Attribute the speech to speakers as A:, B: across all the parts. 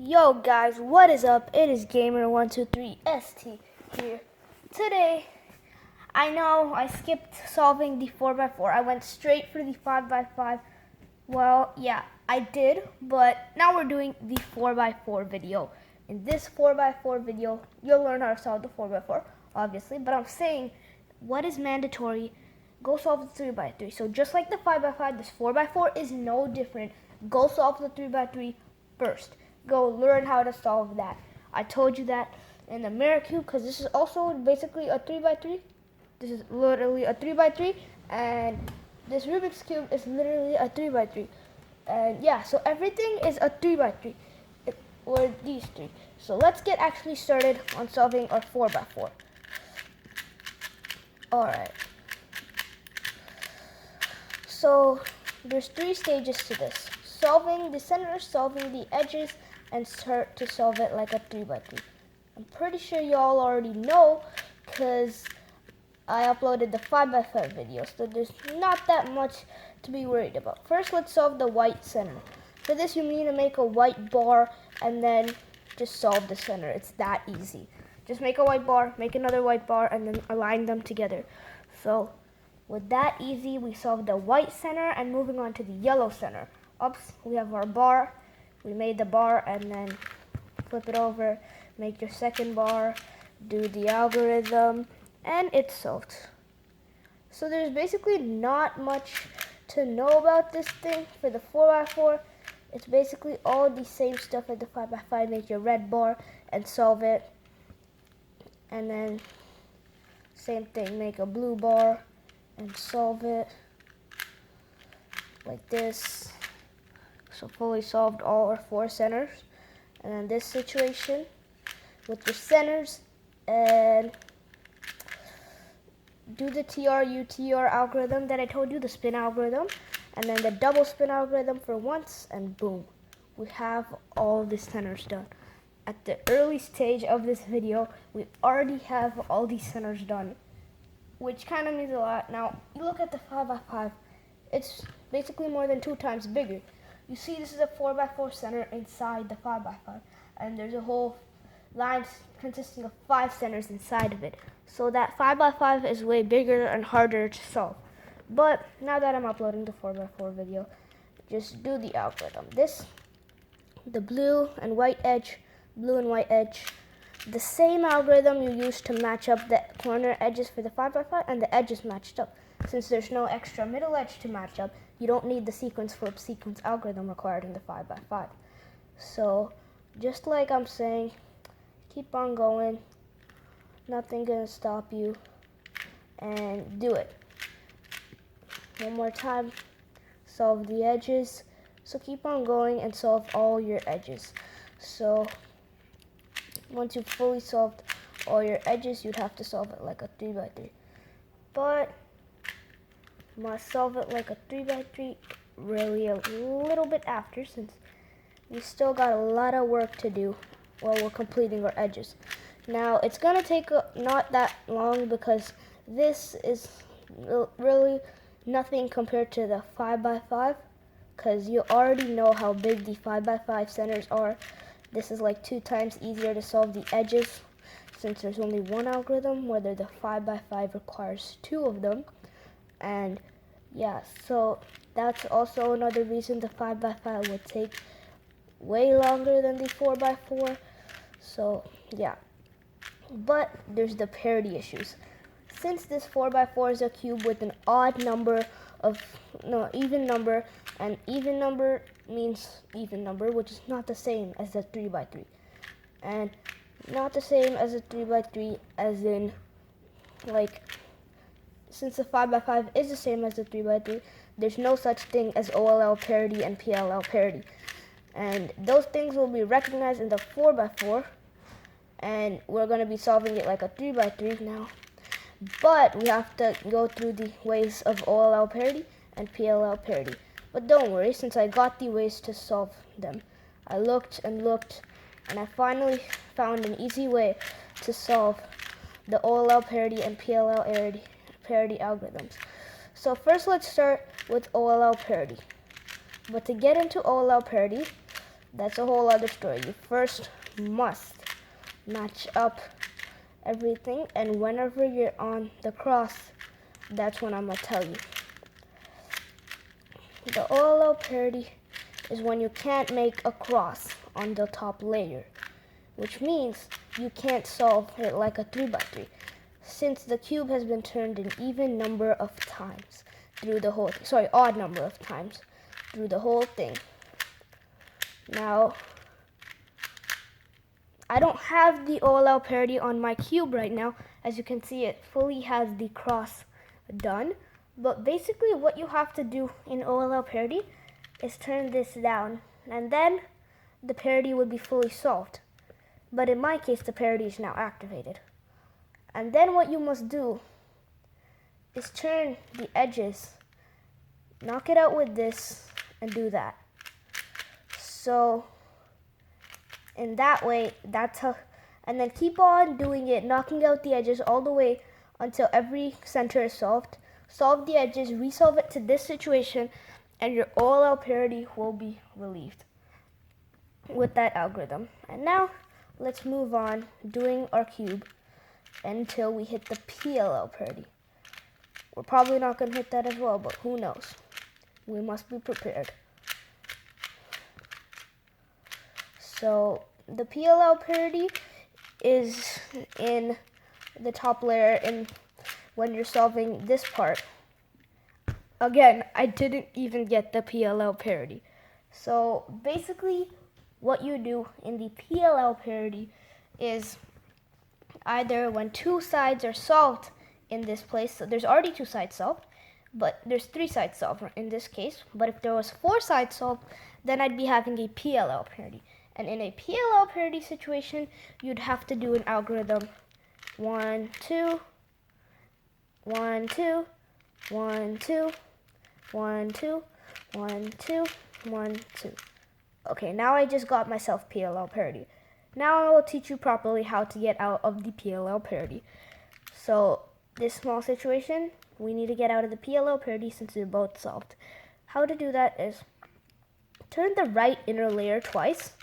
A: Yo guys, what is up? It is Gamer123ST here. Today, I know I skipped solving the 4x4. I went straight for the 5x5. Well, yeah, I did, but now we're doing the 4x4 video. In this 4x4 video, you'll learn how to solve the 4x4, obviously, but I'm saying what is mandatory, go solve the 3x3. So just like the 5x5, this 4x4 is no different. Go solve the 3x3 first. Go learn how to solve that. I told you that in the mirror cube because this is also basically a 3x3. This is literally a 3x3, and this Rubik's cube is literally a 3x3. And yeah, so everything is a 3x3, or these three. So let's get actually started on solving our 4x4. Alright. So there's three stages to this. Solving the center, solving the edges, and start to solve it like a 3x3. I'm pretty sure you all already know because I uploaded the 5x5 video, so there's not that much to be worried about. First, let's solve the white center. For this, you need to make a white bar and then just solve the center. It's that easy. Just make a white bar, make another white bar, and then align them together. So with that easy, we solved the white center, and moving on to the yellow center. Oops, we have our bar. We made the bar and then flip it over, make your second bar, do the algorithm, and it's solved. So there's basically not much to know about this thing. For the 4x4, it's basically all the same stuff as the 5x5. Make your red bar and solve it. And then same thing, make a blue bar and solve it like this. So fully solved all our four centers. And then this situation with your centers, and do the TRUTR algorithm that I told you, the spin algorithm, and then the double spin algorithm for once, and boom, we have all the centers done. At the early stage of this video, we already have all these centers done, which kind of means a lot. Now, you look at the 5x5, it's basically more than 2 times bigger. You see, this is a 4x4 center inside the 5x5, and there's a whole line consisting of 5 centers inside of it. So that 5x5 is way bigger and harder to solve. But now that I'm uploading the 4x4 video, just do the algorithm. The blue and white edge, the same algorithm you use to match up the corner edges for the 5x5, and the edges matched up. Since there's no extra middle edge to match up, you don't need the sequence flip sequence algorithm required in the 5x5. So just like I'm saying, keep on going. Nothing gonna stop you, and do it. One more time, solve the edges. So keep on going and solve all your edges. So once you've fully solved all your edges, you'd have to solve it like a 3x3. But must solve it like a 3x3 really a little bit after, since we still got a lot of work to do while we're completing our edges. Now, it's going to take not that long because this is really nothing compared to the 5x5, because you already know how big the 5x5 centers are. This is like 2 times easier to solve the edges since there's only one algorithm, whether the 5x5 requires 2 of them. And yeah, so that's also another reason the 5x5 would take way longer than the 4x4. So yeah, but there's the parity issues. Since this 4x4 is a cube with an odd number even number, and even number means even number, which is not the same as the 3x3, and not the same as a 3x3 as in, like, since the 5x5 is the same as the 3x3, there's no such thing as OLL parity and PLL parity. And those things will be recognized in the 4x4, and we're going to be solving it like a 3x3 now. But we have to go through the ways of OLL parity and PLL parity. But don't worry, since I got the ways to solve them. I looked and looked, and I finally found an easy way to solve the OLL parity and PLL parity algorithms. So first, let's start with OLL parity. But to get into OLL parity, that's a whole other story. You first must match up everything, and whenever you're on the cross, that's when I'm gonna tell you. The all-out parity is when you can't make a cross on the top layer, which means you can't solve it like a 3x3, since the cube has been turned an even number of times through the whole thing. Sorry, odd number of times through the whole thing. Now, I don't have the all-out parity on my cube right now. As you can see, it fully has the cross done. But basically what you have to do in all-out parity is turn this down, and then the parity would be fully solved. But in my case, the parity is now activated. And then what you must do is turn the edges, knock it out with this, and do that. So in that way, that's how, and then keep on doing it, knocking out the edges all the way until every center is solved. Solve the edges, resolve it to this situation, and your all-out parity will be relieved with that algorithm. And now let's move on doing our cube until we hit the PLL parity. We're probably not going to hit that as well, but who knows? We must be prepared. So the PLL parity is in the top layer in when you're solving this part. Again, I didn't even get the PLL parity. So basically what you do in the PLL parity is either when two sides are solved in this place, so there's already two sides solved, but there's three sides solved in this case. But if there was four sides solved, then I'd be having a PLL parity. And in a PLL parity situation, you'd have to do an algorithm 1, 2, 1, 2, 1, 2, 1, 2, 1, 2, 1, 2. Okay, now I just got myself PLL parity. Now I will teach you properly how to get out of the PLL parity. So this small situation, we need to get out of the PLL parity since they're both solved. How to do that is turn the right inner layer twice,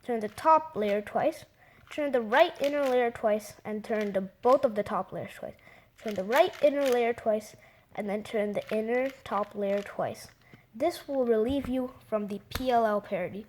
A: turn the top layer twice, turn the right inner layer twice, and turn both of the top layers twice. Turn the right inner layer twice, and then turn the inner top layer twice. This will relieve you from the PLL parity.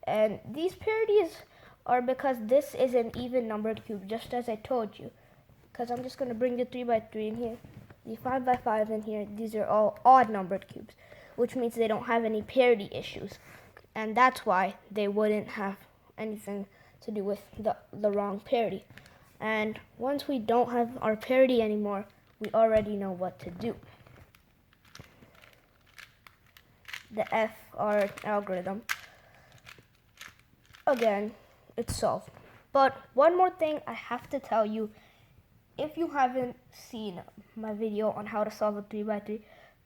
A: And these parities are because this is an even numbered cube, just as I told you. Because I'm just going to bring the 3x3 in here, the 5x5 in here. These are all odd numbered cubes, which means they don't have any parity issues. And that's why they wouldn't have anything to do with the wrong parity. And once we don't have our parity anymore, we already know what to do. The FR algorithm, again, it's solved. But one more thing I have to tell you, if you haven't seen my video on how to solve a 3x3,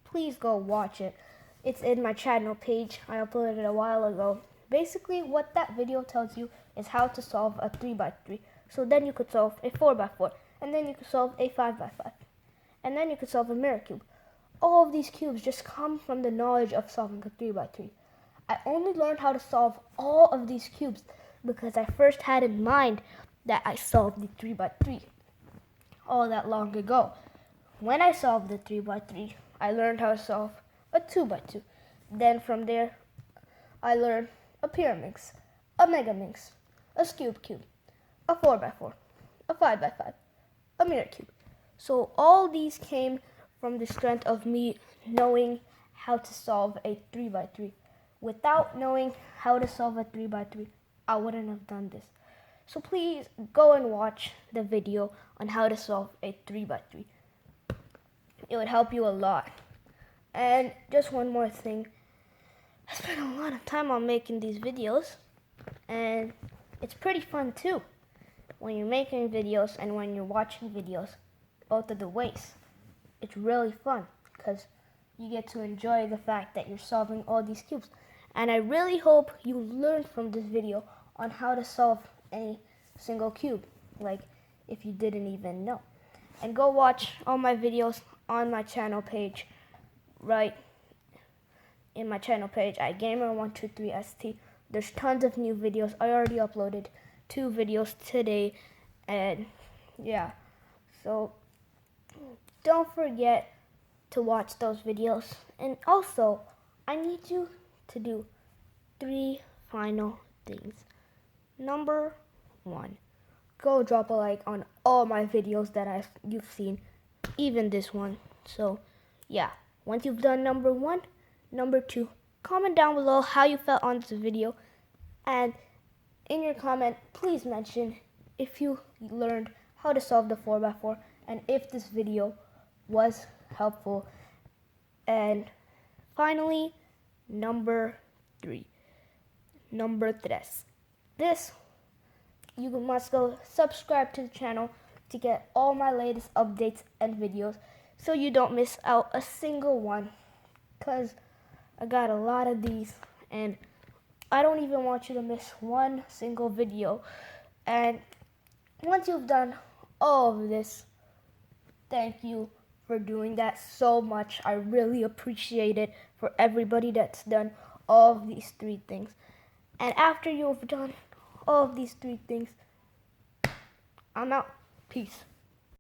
A: please go watch it. It's in my channel page. I uploaded it a while ago. Basically, what that video tells you is how to solve a 3x3. So then you could solve a 4x4, and then you could solve a 5x5, and then you could solve a mirror cube. All of these cubes just come from the knowledge of solving a 3x3. I only learned how to solve all of these cubes because I first had in mind that I solved the 3x3 all that long ago. When I solved the 3x3, I learned how to solve a 2x2. Then from there, I learned a pyraminx, a megaminx, a cube cube, a 4x4, a 5x5, a mirror cube. So all these came from the strength of me knowing how to solve a 3x3. Without knowing how to solve a 3x3, I wouldn't have done this. So please go and watch the video on how to solve a 3x3. It would help you a lot. And just one more thing. I spent a lot of time on making these videos, and it's pretty fun too when you're making videos and when you're watching videos, both of the ways. It's really fun because you get to enjoy the fact that you're solving all these cubes. And I really hope you learned from this video on how to solve any single cube, like if you didn't even know. And go watch all my videos on my channel page, right in my channel page at Gamer123ST. There's tons of new videos. I already uploaded 2 videos today, and yeah, so don't forget to watch those videos. And also, I need you to do 3 final things. Number 1, go drop a like on all my videos that you've seen, even this one. So yeah, once you've done number 1, number 2, comment down below how you felt on this video, and in your comment please mention if you learned how to solve the 4x4 and if this video was helpful. And finally, number 3, this, you must go subscribe to the channel to get all my latest updates and videos so you don't miss out a single one, because I got a lot of these and I don't even want you to miss one single video. And once you've done all of this, thank you for doing that so much. I really appreciate it for everybody that's done all of these 3 things. And after you've done all of these 3 things, I'm out. Peace.